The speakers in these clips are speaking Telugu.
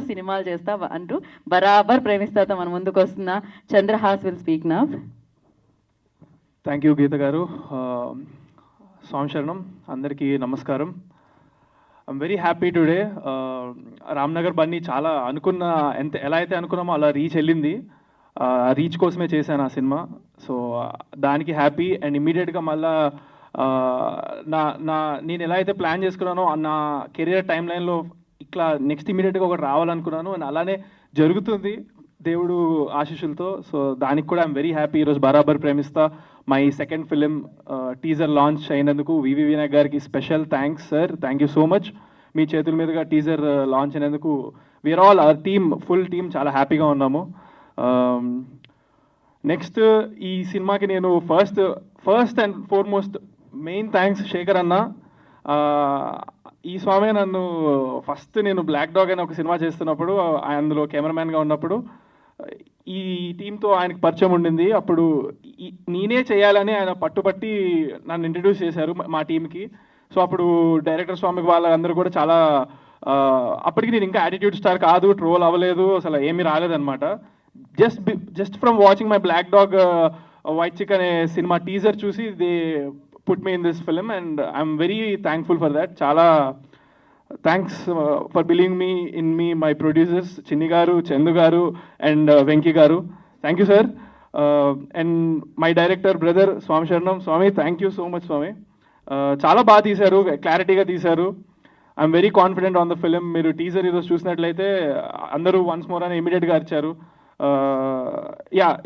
సినిమాలు చేస్తా అంటూ బరాబర్ ప్రేమిస్తాతో మన ముందుకు వస్తున్న Chandrahas will speak now. Thank you Geetha garu. స్వామి శరణం, అందరికీ నమస్కారం. I am very happy today. Ramnagar Bunny చాలా ఎలా అయితే అనుకున్నామో అలా రీచ్ వెళ్ళింది. రీచ్ కోసమే చేశాను ఆ సినిమా. సో దానికి హ్యాపీ. అండ్ ఇమ్మీడియట్గా మళ్ళా నా నా నేను ఎలా అయితే ప్లాన్ చేసుకున్నానో నా కెరియర్ టైం లైన్లో ఇట్లా నెక్స్ట్ ఇమీడియట్గా ఒకటి రావాలనుకున్నాను. అండ్ అలానే జరుగుతుంది దేవుడు ఆశీస్సులతో. సో దానికి కూడా ఐఎమ్ వెరీ హ్యాపీ. ఈరోజు Barabar Premistha my second film teaser launch అయినందుకు వివి వినాయక్ గారికి special thanks sir. Thank you so much. మీ చేతుల మీదుగా టీజర్ లాంచ్ అయినందుకు we are all our team, full team చాలా హ్యాపీగా ఉన్నాము. నెక్స్ట్ ఈ సినిమాకి నేను first and foremost main thanks Shekhar అన్న. ఈ స్వామి నన్ను ఫస్ట్ నేను బ్లాక్ డాగ్ అనే ఒక సినిమా చేస్తున్నప్పుడు అందులో కెమెరామ్యాన్గా ఉన్నప్పుడు ఈ టీంతో ఆయనకు పరిచయం ఉండింది. అప్పుడు నేనే చేయాలని ఆయన పట్టుబట్టి నన్ను ఇంట్రడ్యూస్ చేశారు మా టీంకి. సో అప్పుడు డైరెక్టర్ స్వామికి వాళ్ళందరూ కూడా చాలా అప్పటికి నేను ఇంకా యాటిట్యూడ్ స్టార్ కాదు, ట్రోల్ అవ్వలేదు, అసలు ఏమీ రాలేదన్నమాట. Just from watching my black dog white chick అనే సినిమా టీజర్ చూసి they put me in this film and I'm very thankful for that. చాలా thanks for believing me my producers Chinni గారు, చందు గారు అండ్ వెంకీ గారు. Thank you sir. And my director brother స్వామి శరణం. స్వామి థ్యాంక్ యూ సో మచ్ స్వామి. చాలా బాగా తీశారు, క్లారిటీగా తీశారు. I'm very confident on the film. మీరు టీజర్ ఈరోజు చూసినట్లయితే అందరూ వన్స్ మోర్ అని ఇమీడియట్గా అరిచారు.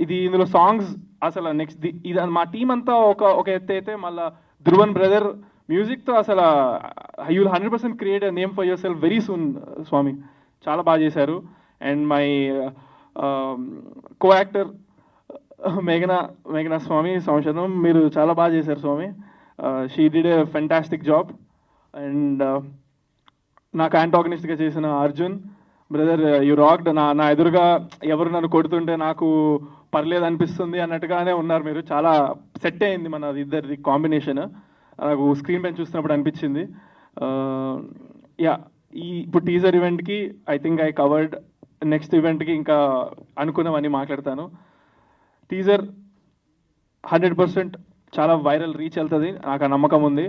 ఇది ఇందులో సాంగ్స్ అసలు నెక్స్ట్ ఇది మా టీం అంతా ఒక ఎత్తు అయితే మళ్ళీ ధ్రువన్ బ్రదర్ మ్యూజిక్తో అసలు you will 100% create a name for yourself very soon స్వామి. చాలా బాగా చేశారు. అండ్ మై కో యాక్టర్ మేఘనా స్వామి సంవత్సరం మీరు చాలా బాగా చేశారు స్వామి. She did a fantastic job. And నాకు యాంటాగనిస్ట్గా చేసిన అర్జున్ బ్రదర్ యు రాక్డ్. నా ఎదురుగా ఎవరు నన్ను కొడుతుంటే నాకు పర్లేదు అనిపిస్తుంది అన్నట్టుగానే ఉన్నారు మీరు. చాలా సెట్ అయింది మన ఇద్దరిది కాంబినేషన్. నాకు స్క్రీన్ పైన చూస్తున్నప్పుడు అనిపించింది. ఇప్పుడు టీజర్ ఈవెంట్కి I think I covered. Next ఈవెంట్కి ఇంకా అనుకున్నవన్నీ మాట్లాడతాను. టీజర్ 100% చాలా వైరల్ రీచ్ వెళ్తుంది, నాకు ఆ నమ్మకం ఉంది.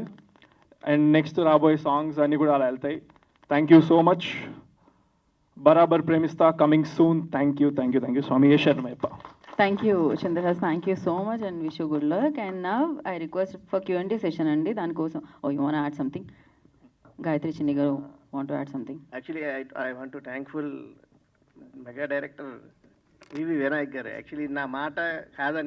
అండ్ నెక్స్ట్ రాబోయే సాంగ్స్ అన్నీ కూడా అలా వెళ్తాయి. Thank you so much. Barabar Premistha coming soon. Thank you స్వామి శరణమయ్యప్ప. Thank you Chandrahas, thank you so much and wish you good luck. And now I request for Q&A session అండి. దానికోసం you want add something? Gayatri Chinni గారు want to add something? Actually, I want to thankful mega director VV Vinayak గారు. యాక్చువల్లీ నా మాట కాదని